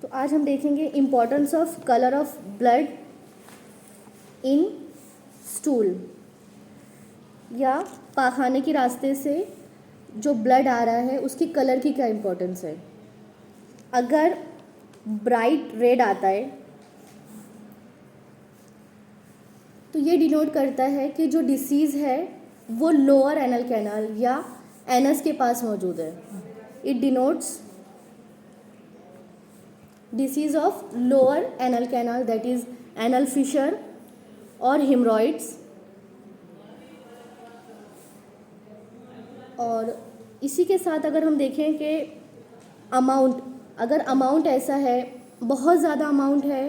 तो आज हम देखेंगे importance of colour of blood in stool, या पाखाने के रास्ते से जो ब्लड आ रहा है उसकी कलर की क्या इम्पोर्टेंस है। अगर ब्राइट रेड आता है तो ये डिनोट करता है कि जो डिसीज़ है वो लोअर एनल कैनाल या एनस के पास मौजूद है। It denotes disease of lower anal canal, that is anal fissure और हेमरॉइड्स। और इसी के साथ अगर हम देखें कि अमाउंट, अगर अमाउंट ऐसा है, बहुत ज़्यादा अमाउंट है,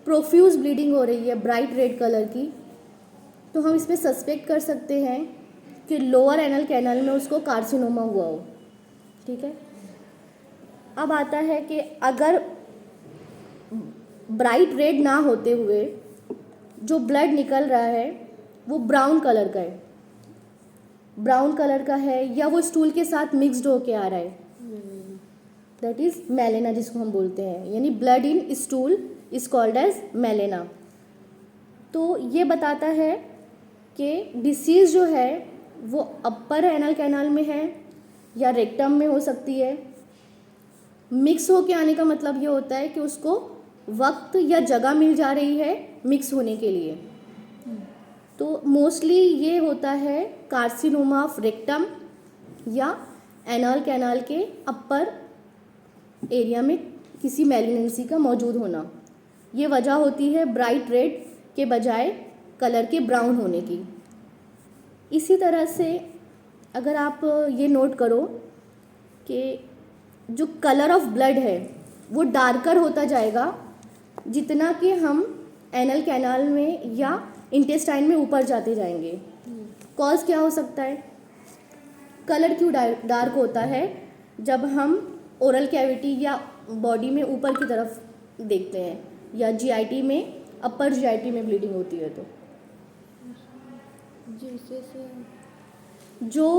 प्रोफ्यूज ब्लीडिंग हो रही है ब्राइट रेड कलर की, तो हम इसमें सस्पेक्ट कर सकते हैं कि लोअर एनल कैनाल में उसको कार्सिनोमा हुआ हो। ठीक है। अब आता है कि अगर ब्राइट रेड ना होते हुए जो ब्लड निकल रहा है वो ब्राउन कलर का है, ब्राउन कलर का है, या वो स्टूल के साथ मिक्सड होके आ रहा है, दैट इज मेलेना जिसको हम बोलते हैं, यानी blood in stool is called as melena. तो ये बताता है कि डिसीज़ जो है वो अपर एनल कैनाल में है या रेक्टम में हो सकती है। मिक्स होके आने का मतलब ये होता है कि उसको वक्त या जगह मिल जा रही है मिक्स होने के लिए। तो मोस्टली ये होता है कार्सिनोमा ऑफ रेक्टम या एनल कैनाल के अपर एरिया में किसी मैलिनेंसी का मौजूद होना। ये वजह होती है ब्राइट रेड के बजाय कलर के ब्राउन होने की। इसी तरह से अगर आप ये नोट करो कि जो कलर ऑफ ब्लड है वो डार्कर होता जाएगा जितना कि हम एनल कैनाल में या इंटेस्टाइन में ऊपर जाते जाएंगे। कॉज क्या हो सकता है? कलर क्यों डार्क होता है जब हम ओरल कैविटी या बॉडी में ऊपर की तरफ देखते हैं या जीआईटी में, अपर जीआईटी में ब्लीडिंग होती है तो जो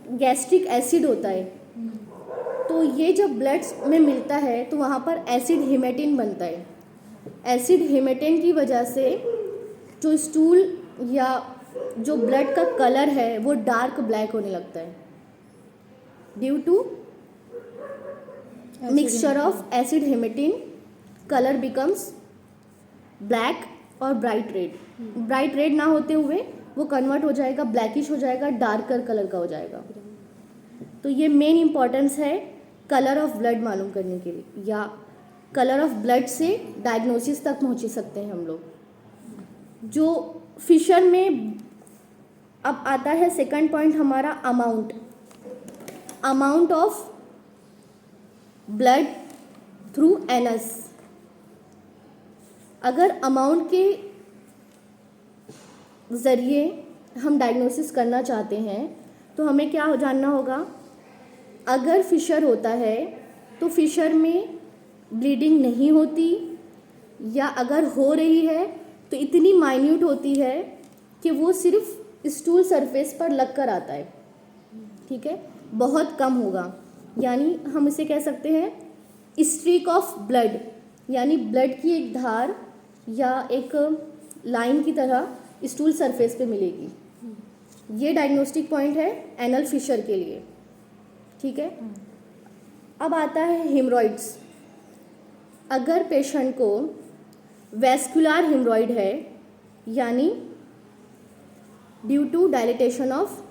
गैस्ट्रिक एसिड होता है तो ये जब ब्लड में मिलता है तो वहाँ पर एसिड हेमेटिन बनता है। एसिड हेमेटिन की वजह से जो स्टूल या जो ब्लड का कलर है वो डार्क ब्लैक होने लगता है due to mixture of acid hematin. Colour becomes black और ब्राइट रेड। ब्राइट रेड ना होते हुए वो कन्वर्ट हो जाएगा, ब्लैकिश हो जाएगा, डार्कर कलर का हो जाएगा। तो ये मेन इंपॉर्टेंस है कलर ऑफ ब्लड मालूम करने के लिए, या कलर ऑफ ब्लड से डायग्नोसिस तक पहुँच सकते हैं हम लोग। जो फिशर में अब आता है सेकंड पॉइंट हमारा amount, amount of blood through anus. अगर अमाउंट के ज़रिए हम डायग्नोसिस करना चाहते हैं तो हमें क्या जानना होगा? अगर फिशर होता है तो फिशर में ब्लीडिंग नहीं होती, या अगर हो रही है तो इतनी माइन्यूट होती है कि वो सिर्फ स्टूल सरफेस पर लग कर आता है। ठीक है, बहुत कम होगा, यानी हम इसे कह सकते हैं स्ट्रीक ऑफ ब्लड, यानी ब्लड की एक धार या एक लाइन की तरह स्टूल सरफेस पे मिलेगी। ये डायग्नोस्टिक पॉइंट है एनल फिशर के लिए। ठीक है। अब आता है हेमरॉइड्स। अगर पेशेंट को वैस्कुलर हेमरॉइड है, यानी due to dilatation of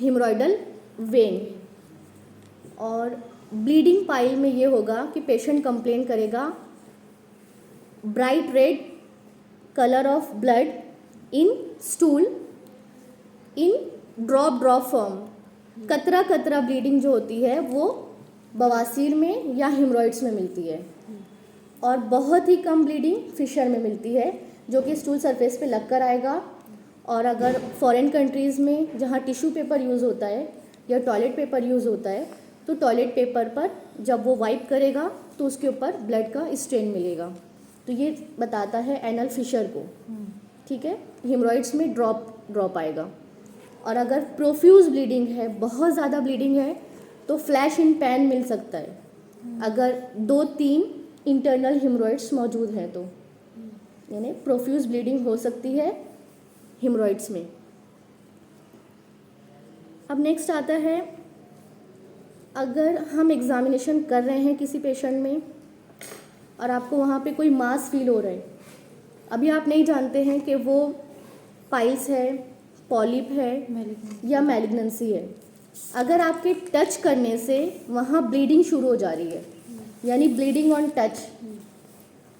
haemorrhoidal vein, और ब्लीडिंग पाइल में ये होगा कि पेशेंट कंप्लेन करेगा bright red colour of blood in stool in drop form. कतरा कतरा ब्लीडिंग जो होती है वो बवासीर में या हेमरॉइड्स में मिलती है, और बहुत ही कम ब्लीडिंग फिशर में मिलती है जो कि स्टूल सरफेस पे लग कर आएगा। और अगर फॉरेन कंट्रीज़ में जहाँ टिश्यू पेपर यूज़ होता है या टॉयलेट पेपर यूज़ होता है तो टॉयलेट पेपर पर जब वो वाइप करेगा तो उसके ऊपर ब्लड का स्टेन मिलेगा। तो ये बताता है एनल फिशर को। ठीक है, हेमरॉइड्स में ड्रॉप आएगा। और अगर प्रोफ्यूज ब्लीडिंग है, बहुत ज़्यादा ब्लीडिंग है, तो फ्लैश इन पैन मिल सकता है। अगर 2-3 इंटरनल हिमरॉइड्स मौजूद हैं तो, यानी प्रोफ्यूज ब्लीडिंग हो सकती है हिमरॉइड्स में। अब नेक्स्ट आता है, अगर हम एग्ज़ामिनेशन कर रहे हैं किसी पेशेंट में और आपको वहाँ पे कोई मास फील हो रहा है, अभी आप नहीं जानते हैं कि वो पाइल्स है, पॉलिप है या मैलिग्नेंसी है। अगर आपके टच करने से वहाँ ब्लीडिंग शुरू हो जा रही है, यानी ब्लीडिंग ऑन टच,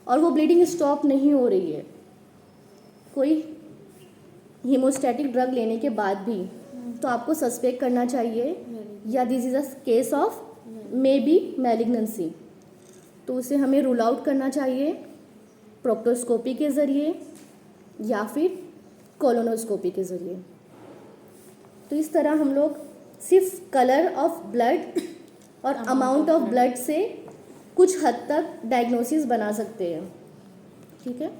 और वो ब्लीडिंग स्टॉप नहीं हो रही है कोई हीमोस्टैटिक ड्रग लेने के बाद भी, तो आपको सस्पेक्ट करना चाहिए या this is a case of may be malignancy. तो उसे हमें रूल आउट करना चाहिए प्रोक्टोस्कोपी के ज़रिए या फिर कोलोनोस्कोपी के ज़रिए। तो इस तरह हम लोग सिर्फ कलर ऑफ ब्लड और अमाउंट ऑफ ब्लड से कुछ हद तक डायग्नोसिस बना सकते हैं। ठीक है।